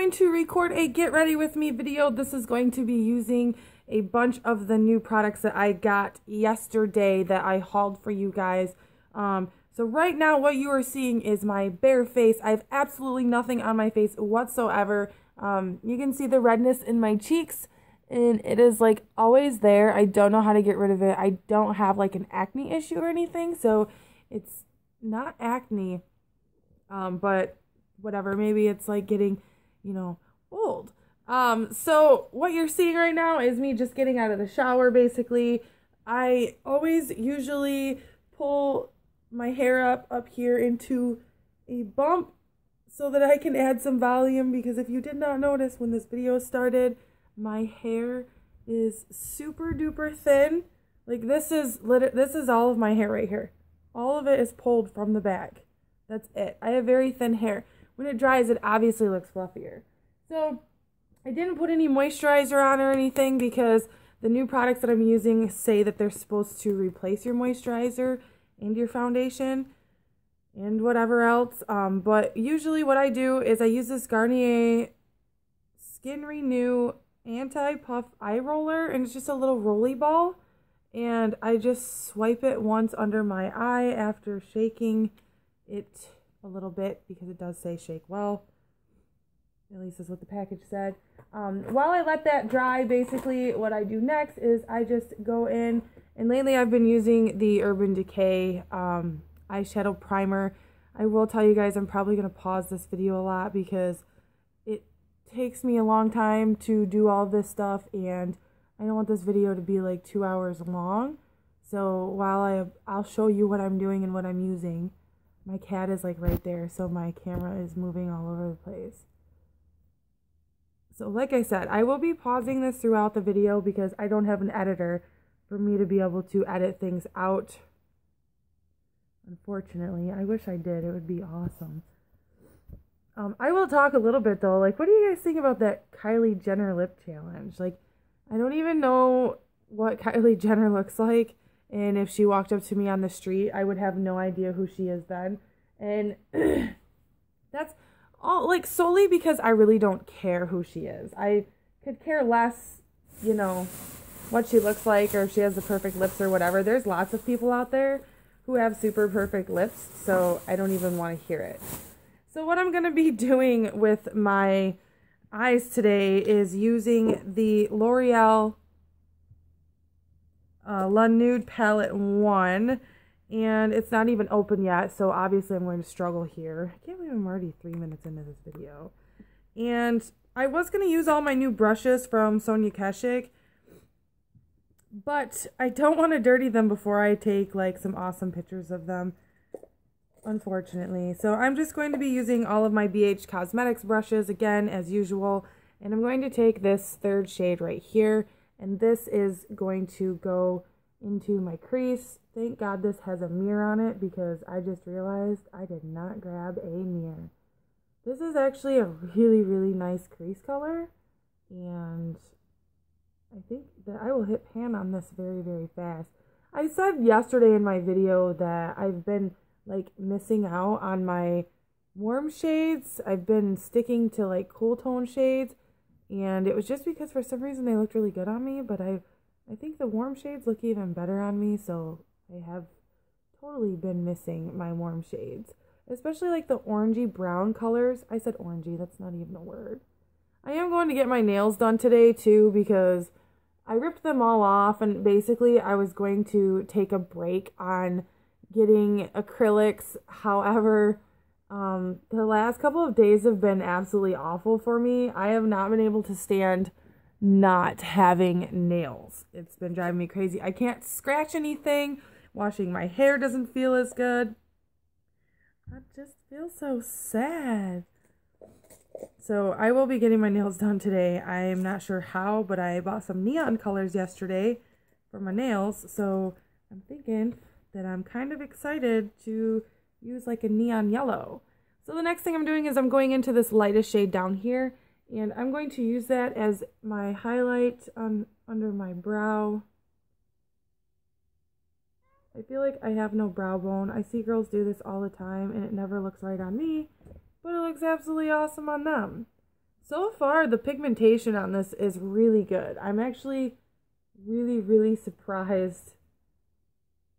going to record a get ready with me video. This is going to be using a bunch of the new products that I got yesterday that I hauled for you guys. So right now what you are seeing is my bare face. I have absolutely nothing on my face whatsoever. You can see the redness in my cheeks and it is like always there. I don't know how to get rid of it. I don't have like an acne issue or anything, so it's not acne, but whatever, maybe it's like getting, you know, old. So what you're seeing right now is me just getting out of the shower, basically. I always usually pull my hair up here into a bump so that I can add some volume, because if you did not notice when this video started, my hair is super duper thin. Like this is all of my hair right here. All of it is pulled from the back. That's it. I have very thin hair. When it dries, it obviously looks fluffier. So I didn't put any moisturizer on or anything because the new products that I'm using say that they're supposed to replace your moisturizer and your foundation and whatever else. But usually what I do is I use this Garnier Skin Renew Anti-Puff Eye Roller, and it's just a little rolly ball. And I just swipe it once under my eye after shaking it a little bit, because it does say shake well. At least is what the package said. While I let that dry, basically what I do next is I just go in, and lately I've been using the Urban Decay eyeshadow primer. I will tell you guys I'm probably going to pause this video a lot because it takes me a long time to do all this stuff, and I don't want this video to be like 2 hours long. So while I'll show you what I'm doing and what I'm using. My cat is like right there, so my camera is moving all over the place. So like I said, I will be pausing this throughout the video because I don't have an editor for me to be able to edit things out. Unfortunately, I wish I did. It would be awesome. I will talk a little bit though. Like, what do you guys think about that Kylie Jenner lip challenge? Like, I don't even know what Kylie Jenner looks like. And if she walked up to me on the street, I would have no idea who she is then. And that's all, like, solely because I really don't care who she is. I could care less, you know, what she looks like or if she has the perfect lips or whatever. There's lots of people out there who have super perfect lips, so I don't even want to hear it. So what I'm going to be doing with my eyes today is using the L'Oreal La Nude Palette 1, and it's not even open yet, so obviously I'm going to struggle here. I can't believe I'm already 3 minutes into this video. And I was going to use all my new brushes from Sonia Kashuk, but I don't want to dirty them before I take like some awesome pictures of them, unfortunately. So I'm just going to be using all of my BH Cosmetics brushes again as usual, and I'm going to take this third shade right here. And this is going to go into my crease. Thank God this has a mirror on it, because I just realized I did not grab a mirror. This is actually a really, really nice crease color. And I think that I will hit pan on this very, very fast. I said yesterday in my video that I've been like missing out on my warm shades. I've been sticking to like cool tone shades. And it was just because for some reason they looked really good on me, but I think the warm shades look even better on me, so I have totally been missing my warm shades. Especially like the orangey brown colors. I said orangey, that's not even a word. I am going to get my nails done today too, because I ripped them all off, and basically I was going to take a break on getting acrylics. However, the last couple of days have been absolutely awful for me. I have not been able to stand not having nails. It's been driving me crazy. I can't scratch anything. Washing my hair doesn't feel as good. I just feel so sad. So I will be getting my nails done today. I'm not sure how, but I bought some neon colors yesterday for my nails. So I'm thinking that I'm kind of excited to use like a neon yellow. So the next thing I'm doing is I'm going into this lightest shade down here, and I'm going to use that as my highlight under my brow. I feel like I have no brow bone. I see girls do this all the time and it never looks right on me, but it looks absolutely awesome on them. So far, the pigmentation on this is really good. I'm actually really, really surprised.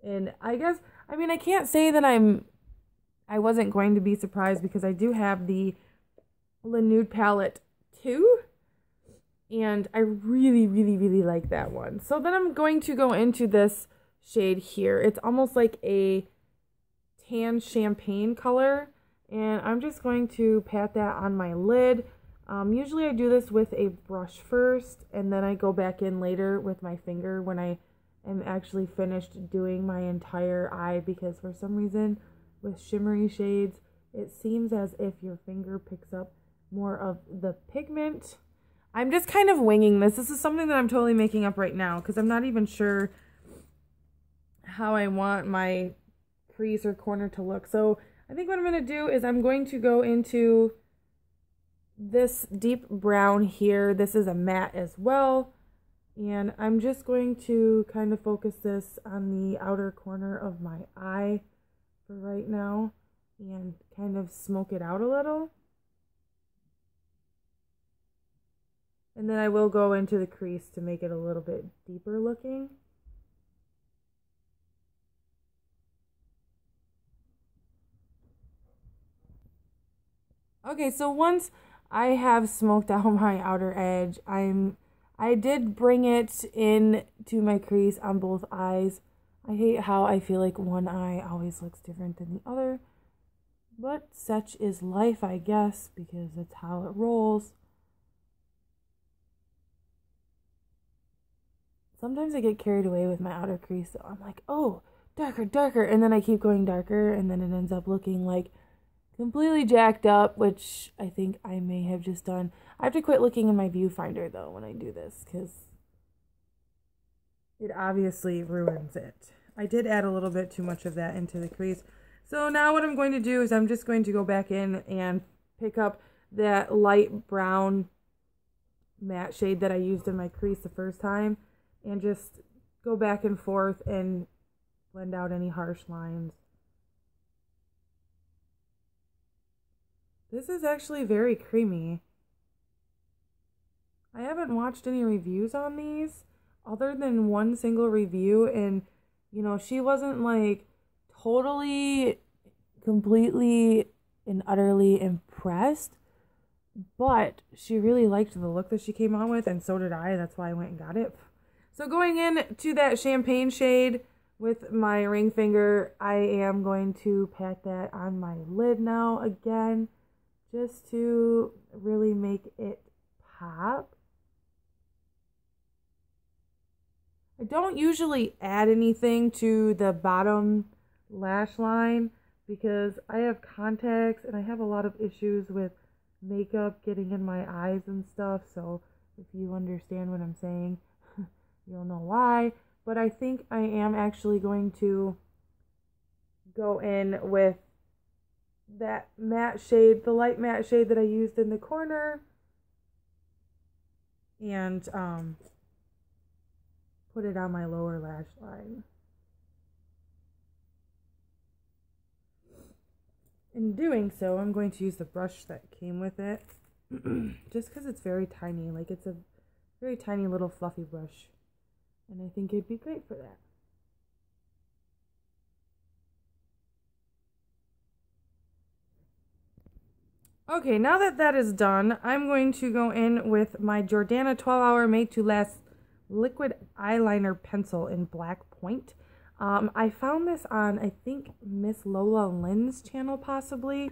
And I guess, I mean, I can't say that I wasn't going to be surprised because I do have the Nude palette too. And I really, really, really like that one. So then I'm going to go into this shade here. It's almost like a tan champagne color. And I'm just going to pat that on my lid. Usually I do this with a brush first, and then I go back in later with my finger when I am actually finished doing my entire eye, because for some reason with shimmery shades, it seems as if your finger picks up more of the pigment. I'm just kind of winging this. This is something that I'm totally making up right now because I'm not even sure how I want my crease or corner to look. So I think what I'm going to do is I'm going to go into this deep brown here. This is a matte as well. And I'm just going to kind of focus this on the outer corner of my eye for right now and kind of smoke it out a little. And then I will go into the crease to make it a little bit deeper looking. Okay, so once I have smoked out my outer edge, I did bring it in to my crease on both eyes. I hate how I feel like one eye always looks different than the other. But such is life, I guess, because that's how it rolls. Sometimes I get carried away with my outer crease, so I'm like, oh, darker, darker, and then I keep going darker, and then it ends up looking like completely jacked up, which I think I may have just done. I have to quit looking in my viewfinder, though, when I do this, because it obviously ruins it. I did add a little bit too much of that into the crease. So now what I'm going to do is I'm just going to go back in and pick up that light brown matte shade that I used in my crease the first time, and just go back and forth and blend out any harsh lines. This is actually very creamy. I haven't watched any reviews on these other than one single review, and you know, she wasn't like totally, completely and utterly impressed, but she really liked the look that she came out with, and so did I. That's why I went and got it. So going in to that champagne shade with my ring finger, I am going to pat that on my lid now again, just to really make it pop. I don't usually add anything to the bottom lash line because I have contacts and I have a lot of issues with makeup getting in my eyes and stuff, so if you understand what I'm saying, you'll know why. But I think I am actually going to go in with that matte shade, the light matte shade that I used in the corner, and put it on my lower lash line. In doing so, I'm going to use the brush that came with it, just because it's very tiny. Like, it's a very tiny little fluffy brush, and I think it'd be great for that. Okay, now that that is done, I'm going to go in with my Jordana 12-Hour Made to Last Liquid Eyeliner Pencil in Black Point. I found this on, I think, Miss Lola Lynn's channel possibly,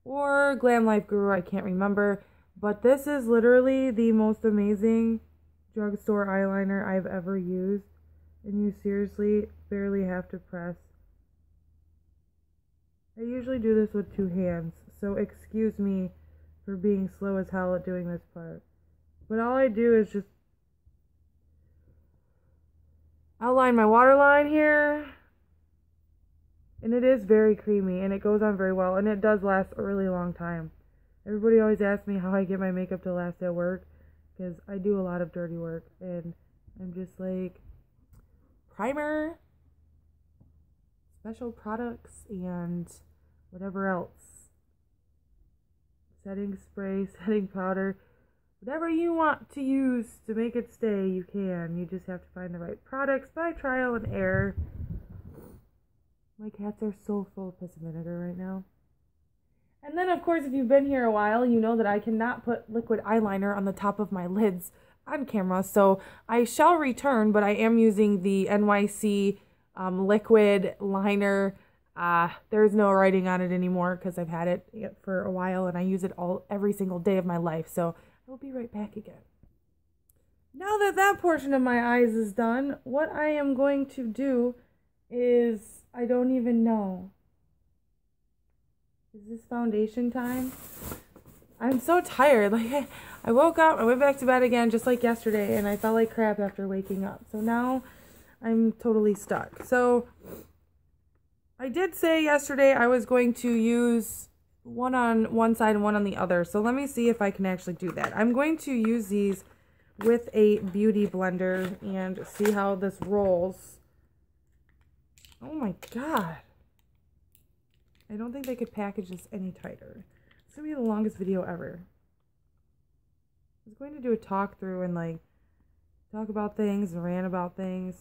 or Glam Life Guru, I can't remember. But this is literally the most amazing drugstore eyeliner I've ever used. And you seriously barely have to press. I usually do this with two hands, so excuse me for being slow as hell at doing this part. But all I do is just outline my waterline here, and it is very creamy, and it goes on very well, and it does last a really long time. Everybody always asks me how I get my makeup to last at work, because I do a lot of dirty work, and I'm just like, primer, special products, and whatever else. setting spray, setting powder, whatever you want to use to make it stay, you can. You just have to find the right products by trial and error. My cats are so full of piss and vinegar right now. And then, of course, if you've been here a while, you know that I cannot put liquid eyeliner on the top of my lids on camera. So I shall return, but I am using the NYC liquid liner. There's no writing on it anymore because I've had it for a while and I use it every single day of my life. So I'll be right back again. Now that that portion of my eyes is done, what I am going to do is, I don't even know. Is this foundation time? I'm so tired. Like, I woke up, I went back to bed again just like yesterday, and I felt like crap after waking up. So now I'm totally stuck. So I did say yesterday I was going to use one on one side and one on the other. So let me see if I can actually do that. I'm going to use these with a beauty blender and see how this rolls. Oh my god. I don't think they could package this any tighter. It's going to be the longest video ever. I was going to do a talk through and like talk about things and rant about things.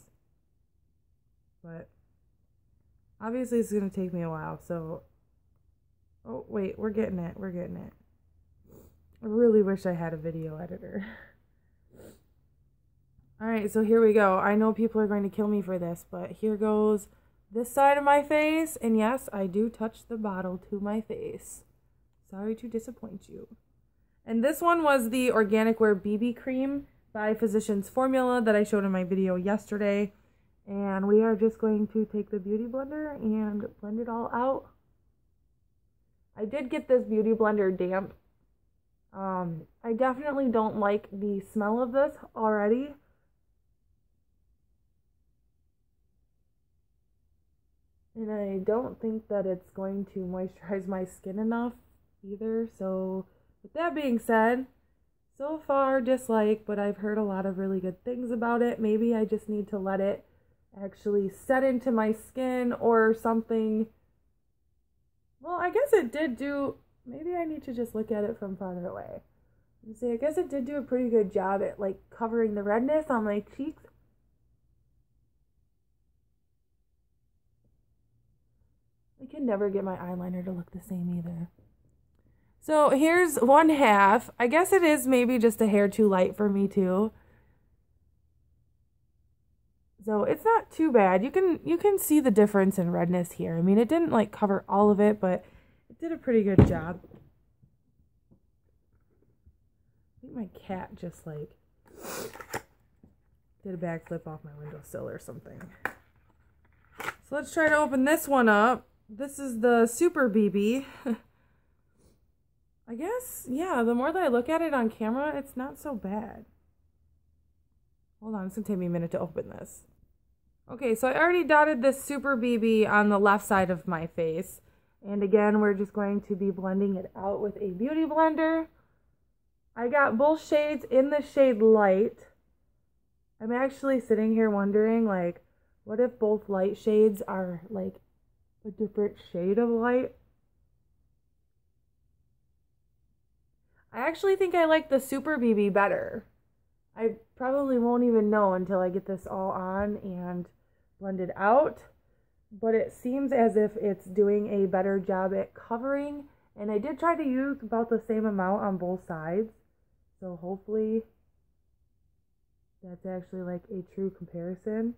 But obviously it's going to take me a while. So, oh wait, we're getting it. We're getting it. I really wish I had a video editor. Alright, so here we go. I know people are going to kill me for this, but here goes this side of my face, and yes, I do touch the bottle to my face. Sorry to disappoint you. And this one was the Organic Wear BB Cream by Physicians Formula that I showed in my video yesterday. And we are just going to take the beauty blender and blend it all out. I did get this beauty blender damp. I definitely don't like the smell of this already. And I don't think that it's going to moisturize my skin enough either. So with that being said, so far dislike, but I've heard a lot of really good things about it. Maybe I just need to let it actually set into my skin or something. Well, I guess it did do, maybe I need to just look at it from farther away. You see, I guess it did do a pretty good job at like covering the redness on my cheeks. I can never get my eyeliner to look the same either. So here's one half. I guess it is maybe just a hair too light for me too. So it's not too bad. You can see the difference in redness here. I mean, it didn't like cover all of it, but it did a pretty good job. I think my cat just like did a backflip off my windowsill or something. So let's try to open this one up. This is the Super BB. I guess, yeah, the more that I look at it on camera, it's not so bad. Hold on, it's going to take me a minute to open this. Okay, so I already dotted this Super BB on the left side of my face. And again, we're just going to be blending it out with a beauty blender. I got both shades in the shade Light. I'm actually sitting here wondering, like, what if both light shades are, like, a different shade of light? I actually think I like the Super BB better. I probably won't even know until I get this all on and blended out. But it seems as if it's doing a better job at covering. And I did try to use about the same amount on both sides. So hopefully that's actually like a true comparison.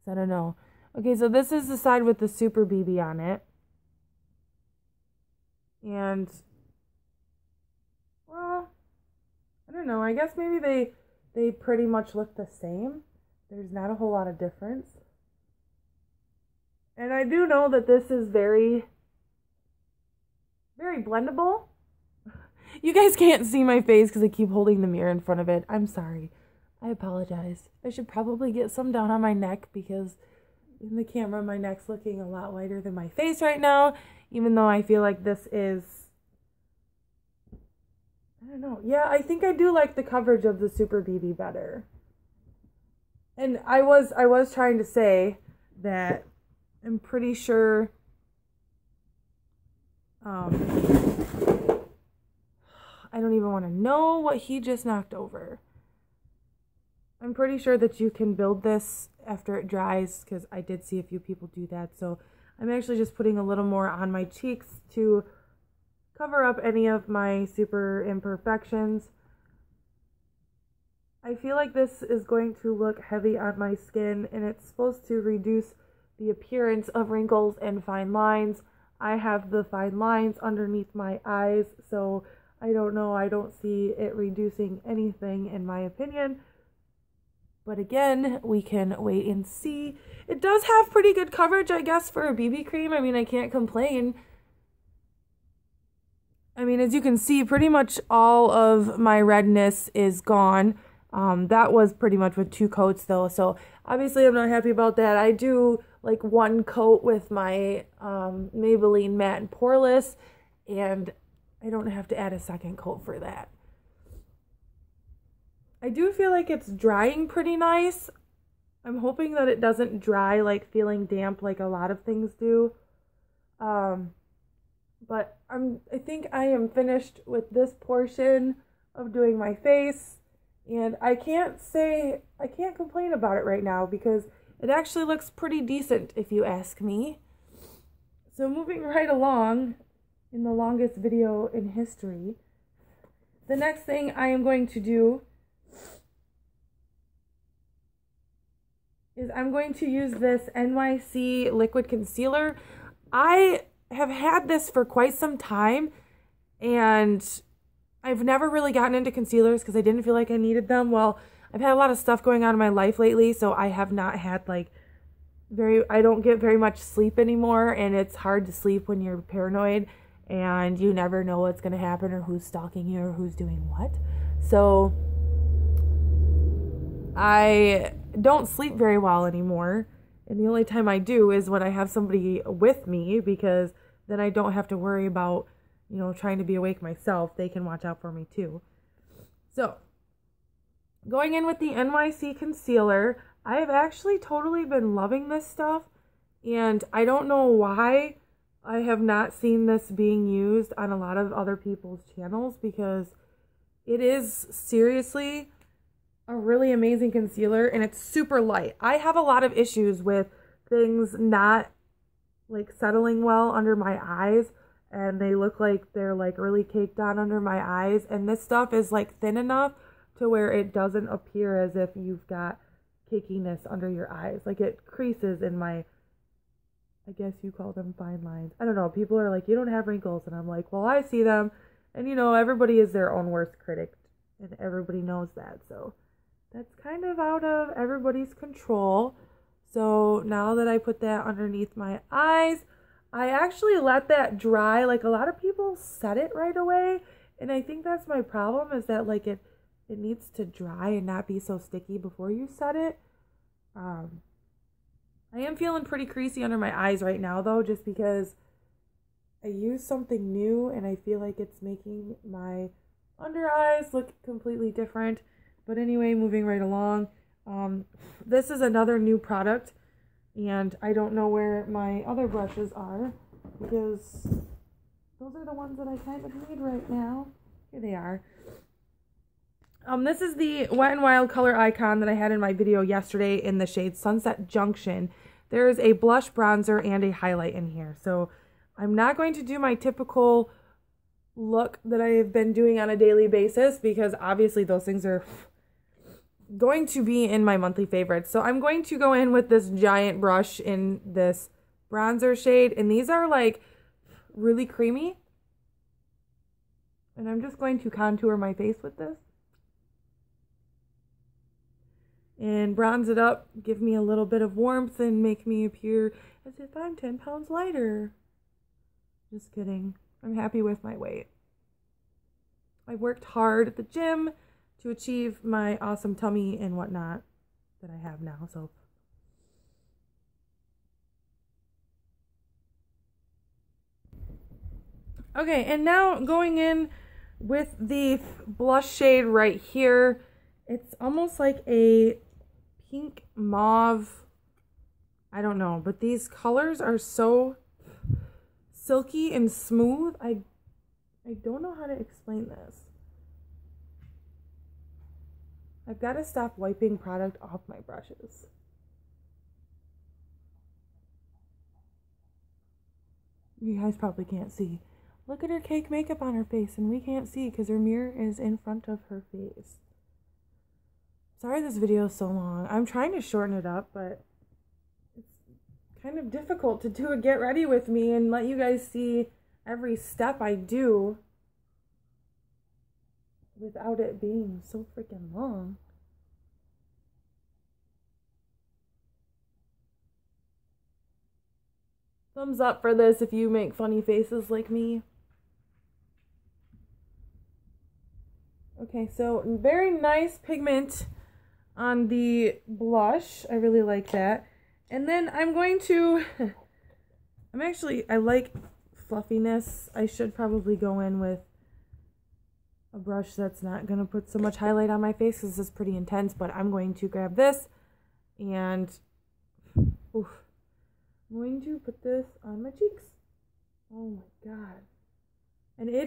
I don't know. Okay, so this is the side with the Super BB on it. And, well, I don't know. I guess maybe they pretty much look the same. There's not a whole lot of difference. And I do know that this is very, very blendable. You guys can't see my face because I keep holding the mirror in front of it. I'm sorry. I apologize. I should probably get some down on my neck because in the camera my neck's looking a lot lighter than my face right now, even though I feel like this is, I don't know. Yeah, I think I do like the coverage of the Super BB better. And I was trying to say that I'm pretty sure I don't even want to know what he just knocked over. I'm pretty sure that you can build this after it dries, because I did see a few people do that. So I'm actually just putting a little more on my cheeks to cover up any of my super imperfections. I feel like this is going to look heavy on my skin, and it's supposed to reduce the appearance of wrinkles and fine lines. I have the fine lines underneath my eyes, so I don't know, I don't see it reducing anything in my opinion. But again, we can wait and see. It does have pretty good coverage, I guess, for a BB cream. I mean, I can't complain. I mean, as you can see, pretty much all of my redness is gone. That was pretty much with 2 coats though, so obviously I'm not happy about that. I do like 1 coat with my Maybelline Matte and Poreless, and I don't have to add a 2nd coat for that. I do feel like it's drying pretty nice. I'm hoping that it doesn't dry like feeling damp like a lot of things do. But I think I am finished with this portion of doing my face. And I can't complain about it right now because it actually looks pretty decent if you ask me. So moving right along in the longest video in history, the next thing I am going to do is I'm going to use this NYC liquid concealer. I have had this for quite some time, and I've never really gotten into concealers because I didn't feel like I needed them. Well, I've had a lot of stuff going on in my life lately, so I have not had like I don't get very much sleep anymore, and it's hard to sleep when you're paranoid and you never know what's going to happen or who's stalking you or who's doing what. So I don't sleep very well anymore, and the only time I do is when I have somebody with me, because then I don't have to worry about, you know, trying to be awake myself. They can watch out for me too. So, going in with the NYC concealer, I have actually totally been loving this stuff, and I don't know why I have not seen this being used on a lot of other people's channels, because it is seriously a really amazing concealer, and it's super light. I have a lot of issues with things not like settling well under my eyes, and they look like they're like really caked on under my eyes, and this stuff is like thin enough to where it doesn't appear as if you've got cakiness under your eyes. Like it creases in my, I guess you call them fine lines. I don't know. People are like, you don't have wrinkles, and I'm like, well, I see them, and you know, everybody is their own worst critic, and everybody knows that, so that's kind of out of everybody's control. So now that I put that underneath my eyes, I actually let that dry. Like a lot of people set it right away, and I think that's my problem, is that like it needs to dry and not be so sticky before you set it. I am feeling pretty creasy under my eyes right now though, just because I used something new and I feel like it's making my under eyes look completely different. But anyway, moving right along, this is another new product, and I don't know where my other brushes are, because those are the ones that I kind of need right now. Here they are. This is the Wet n Wild color icon that I had in my video yesterday in the shade Sunset Junction. There is a blush, bronzer, and a highlight in here. So I'm not going to do my typical look that I have been doing on a daily basis, because obviously those things are going to be in my monthly favorites. So I'm going to go in with this giant brush in this bronzer shade, and these are like really creamy, and I'm just going to contour my face with this and bronze it up, give me a little bit of warmth, and make me appear as if I'm 10 pounds lighter. Just kidding. I'm happy with my weight. I worked hard at the gym to achieve my awesome tummy and whatnot that I have now, so. Okay, and now going in with the blush shade right here. It's almost like a pink mauve. I don't know, but these colors are so silky and smooth. I don't know how to explain this. I've got to stop wiping product off my brushes. You guys probably can't see. Look at her cake makeup on her face, and we can't see because her mirror is in front of her face. Sorry this video is so long. I'm trying to shorten it up, but it's kind of difficult to do a get ready with me and let you guys see every step I do without it being so freaking long. Thumbs up for this if you make funny faces like me. Okay, so very nice pigment on the blush. I really like that. And then I'm going to, I like fluffiness. I should probably go in with a brush that's not going to put so much highlight on my face because this is pretty intense, but I'm going to grab this and, oof. I'm going to put this on my cheeks. Oh my god. And it